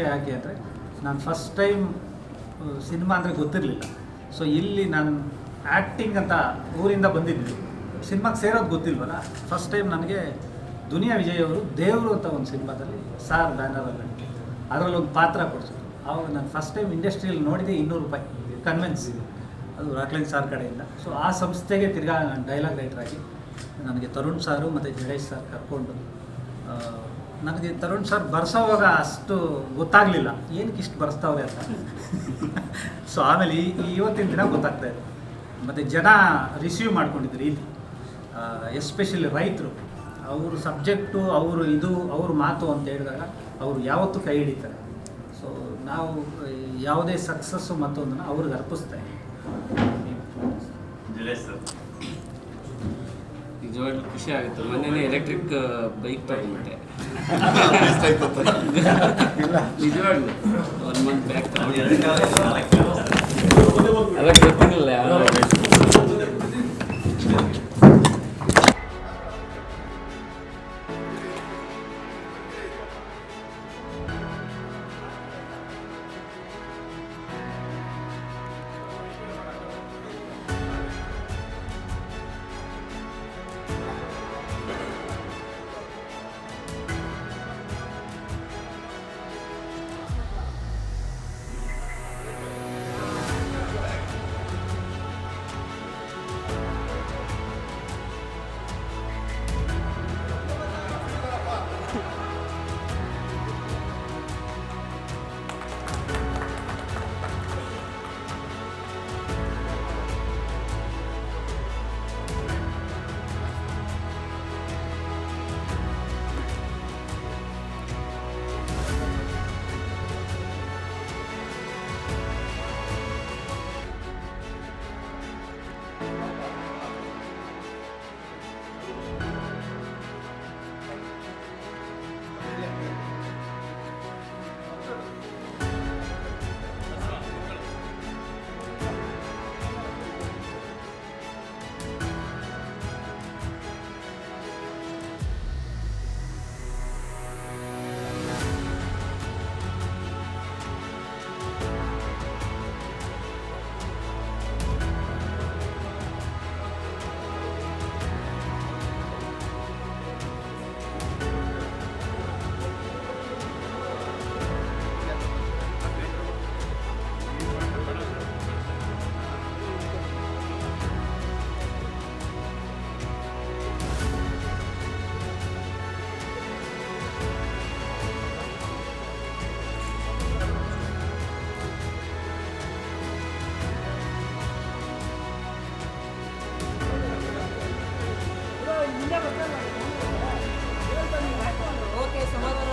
ಯಾಕೆ ಅಂದರೆ ನಾನು ಫಸ್ಟ್ ಟೈಮ್ ಸಿನಿಮಾ ಅಂದರೆ ಗೊತ್ತಿರಲಿಲ್ಲ. ಸೊ ಇಲ್ಲಿ ನಾನು ಆ್ಯಕ್ಟಿಂಗ್ ಅಂತ ಊರಿಂದ ಬಂದಿದ್ದೆ, ಸಿನಿಮಾಗೆ ಸೇರೋದು ಗೊತ್ತಿಲ್ವಲ್ಲ. ಫಸ್ಟ್ ಟೈಮ್ ನನಗೆ ದುನಿಯಾ ವಿಜಯ್ ಅವರು ದೇವರು ಅಂತ ಒಂದು ಸಿನಿಮಾದಲ್ಲಿ ಸಾರ್ ಬ್ಯಾನರಲ್ಲಿ ಅದರಲ್ಲೊಂದು ಪಾತ್ರ ಕೊಡಿಸಿದ್ರು. ಆವಾಗ ನಾನು ಫಸ್ಟ್ ಟೈಮ್ ಇಂಡಸ್ಟ್ರಿಯಲ್ಲಿ ನೋಡಿದೆ ₹200 ಕನ್ವೆನ್ಸ್, ಅದು ರಾಕ್ಲೈನ್ ಸಾರ್ ಕಡೆಯಿಂದ. ಸೊ ಆ ಸಂಸ್ಥೆಗೆ ತಿರ್ಗಾ ನಾನು ಡೈಲಾಗ್ ರೈಟರಾಗಿ ನನಗೆ ತರುಣ್ ಸಾರು ಮತ್ತು ಜಡೇಶ್ ಸರ್ ಕರ್ಕೊಂಡು, ನನಗೆ ತರುಣ್ ಸರ್ ಬರ್ಸೋವಾಗ ಅಷ್ಟು ಗೊತ್ತಾಗಲಿಲ್ಲ ಏನಕ್ಕೆ ಇಷ್ಟು ಬರ್ಸ್ತಾವ್ರೆ ಅಂತ. ಸೊ ಆಮೇಲೆ ಇವತ್ತಿನ ದಿನ ಗೊತ್ತಾಗ್ತಾಯಿದೆ. ಮತ್ತು ಜನ ರಿಸೀವ್ ಮಾಡ್ಕೊಂಡಿದ್ರು ಇಲ್ಲಿ, ಎಸ್ಪೆಷಲಿ ರೈತರು. ಅವರು ಸಬ್ಜೆಕ್ಟು ಅವ್ರ ಮಾತು ಅಂತ ಹೇಳಿದಾಗ ಅವರು ಯಾವತ್ತೂ ಕೈ ಹಿಡಿತಾರೆ. ಸೊ ನಾವು ಯಾವುದೇ ಸಕ್ಸಸ್ಸು ಮತ್ತೊಂದನ್ನು ಅವ್ರಿಗೆ ಅರ್ಪಿಸ್ತಾ ಇದ್ದೀವಿ. ನಿಜವಾಗ್ಲೂ ಖುಷಿ ಆಗುತ್ತೆ. ಮೊನ್ನೆ ಎಲೆಕ್ಟ್ರಿಕ್ ಬೈಕ್ ತಗೊಂಡ್ಬಿಟ್ಟೆ. ನಿಜವಾಗ್ಲೂ 1 ಮಂತ್ ಬ್ಯಾಕ್ ಅಲ್ಲ ಗೊತ್ತಿರಲಿಲ್ಲ. ಓಕೆ, ಸಮಾಧಾನ.